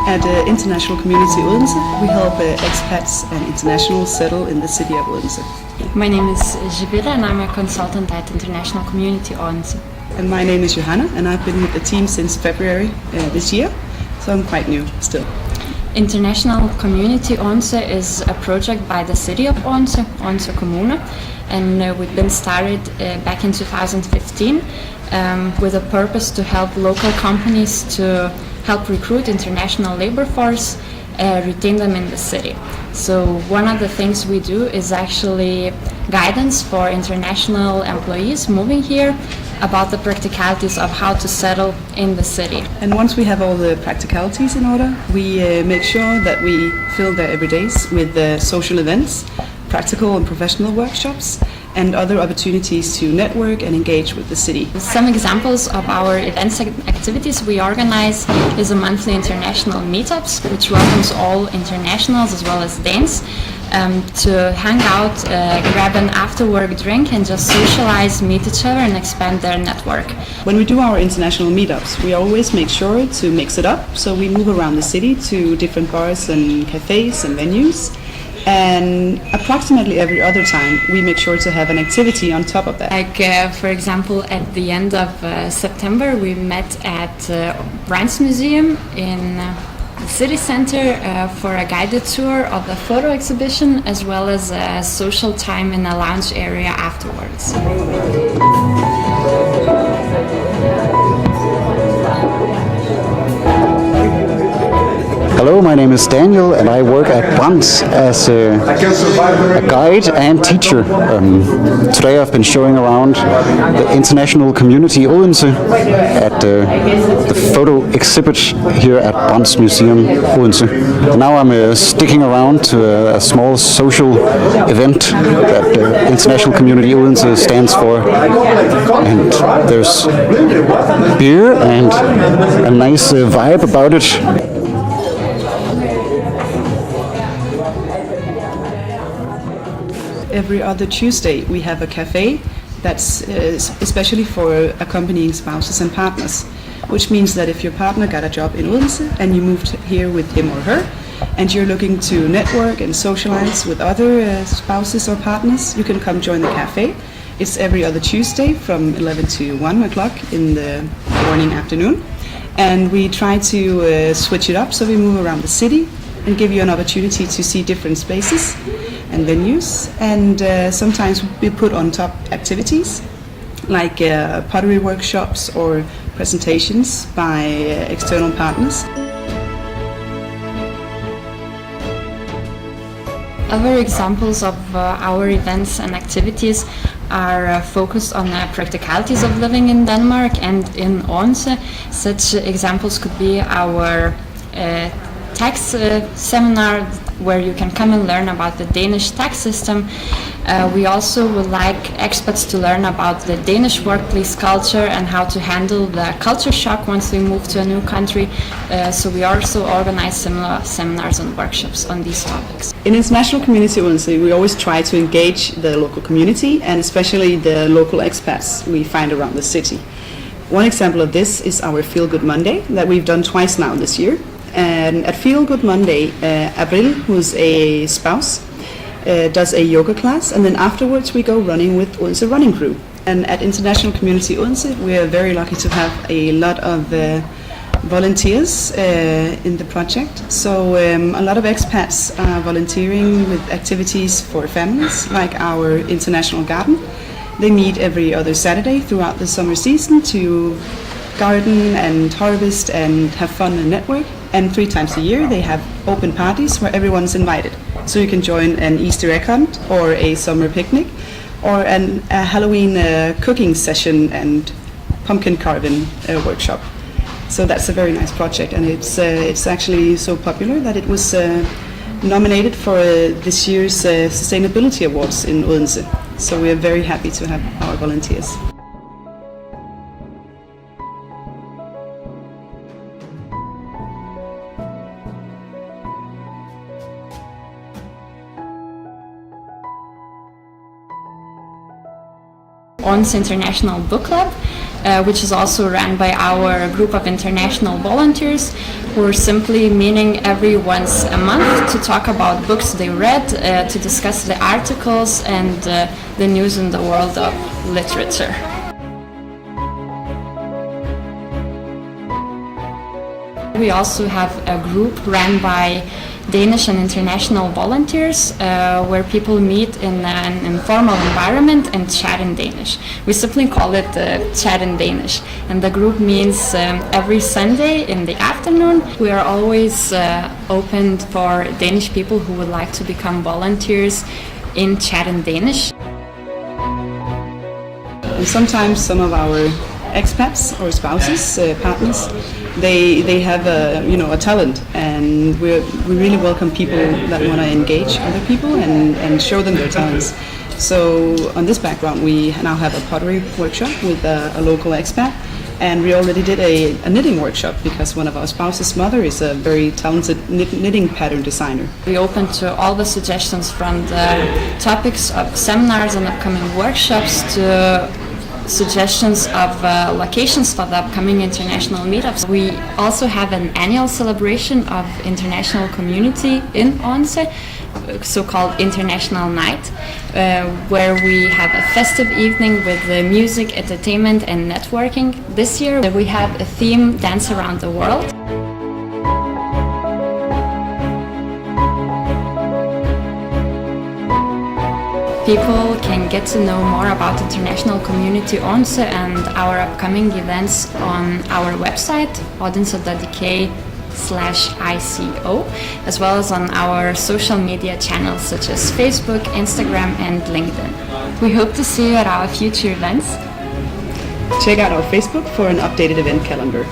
At International Community Odense, we help expats and internationals settle in the city of Odense. My name is Jibila and I'm a consultant at International Community Odense. And my name is Johanna and I've been with the team since February this year, so I'm quite new still. International Community Odense is a project by the city of Odense, Odense Kommune, and we've been started back in 2015 with a purpose to help local companies to help recruit international labor force, retain them in the city. So one of the things we do is actually guidance for international employees moving here about the practicalities of how to settle in the city. And once we have all the practicalities in order, we make sure that we fill their everydays with social events, practical and professional workshops, and other opportunities to network and engage with the city. Some examples of our events activities we organize is a monthly international meetups, which welcomes all internationals as well as Danes to hang out, grab an after-work drink and just socialize, meet each other and expand their network. When we do our international meetups, we always make sure to mix it up, so we move around the city to different bars and cafes and venues. And approximately every other time, we make sure to have an activity on top of that. Like, for example, at the end of September, we met at Brands Museum in the city center for a guided tour of the photo exhibition, as well as a social time in a lounge area afterwards. Hello, my name is Daniel and I work at Brands as a guide and teacher. Today I've been showing around the International Community Odense at the photo exhibit here at Brands Museum Odense. Now I'm sticking around to a small social event that International Community Odense stands for, and there's beer and a nice vibe about it. Every other Tuesday we have a cafe that's especially for accompanying spouses and partners, which means that if your partner got a job in Odense and you moved here with him or her and you're looking to network and socialize with other spouses or partners, you can come join the cafe. It's every other Tuesday from 11 to 1 o'clock in the morning, afternoon, and we try to switch it up so we move around the city and give you an opportunity to see different spaces and venues, and sometimes we put on top activities like pottery workshops or presentations by external partners. Other examples of our events and activities are focused on the practicalities of living in Denmark and in Odense. Such examples could be our tax seminar, where you can come and learn about the Danish tax system. We also would like expats to learn about the Danish workplace culture and how to handle the culture shock once we move to a new country. So we also organize similar seminars and workshops on these topics. In International Community Odense, we always try to engage the local community and especially the local expats we find around the city. One example of this is our Feel Good Monday that we've done twice now this year. And at Feel Good Monday, Avril, who's a spouse, does a yoga class, and then afterwards we go running with Odense running crew. And at International Community Odense, we are very lucky to have a lot of volunteers in the project. So a lot of expats are volunteering with activities for families, like our International Garden. They meet every other Saturday throughout the summer season to garden and harvest and have fun and network. And 3 times a year they have open parties where everyone's invited. So you can join an Easter egg hunt or a summer picnic or a Halloween cooking session and pumpkin carving workshop. So that's a very nice project, and it's actually so popular that it was nominated for this year's Sustainability Awards in Odense. So we are very happy to have our volunteers. Odense International Book Club which is also run by our group of international volunteers. We're simply meeting every once a month to talk about books they read, to discuss the articles and the news in the world of literature. We also have a group run by Danish and international volunteers where people meet in an informal environment and chat in Danish. We simply call it chat in Danish, and the group meets every Sunday in the afternoon. We are always open for Danish people who would like to become volunteers in chat in Danish. And sometimes some of our expats or spouses, partners, they have a talent, and we really welcome people that want to engage other people and show them their talents. So on this background, we now have a pottery workshop with a local expat, and we already did a knitting workshop because one of our spouse's mother is a very talented knitting pattern designer. We open to all the suggestions from the topics of seminars and upcoming workshops to suggestions of locations for the upcoming international meetups. We also have an annual celebration of international community in Odense, so-called International Night, where we have a festive evening with music, entertainment and networking. This year we have a theme, Dance Around the World. People can get to know more about International Community Odense and our upcoming events on our website, odense.dk/ICO, as well as on our social media channels such as Facebook, Instagram and LinkedIn. We hope to see you at our future events. Check out our Facebook for an updated event calendar.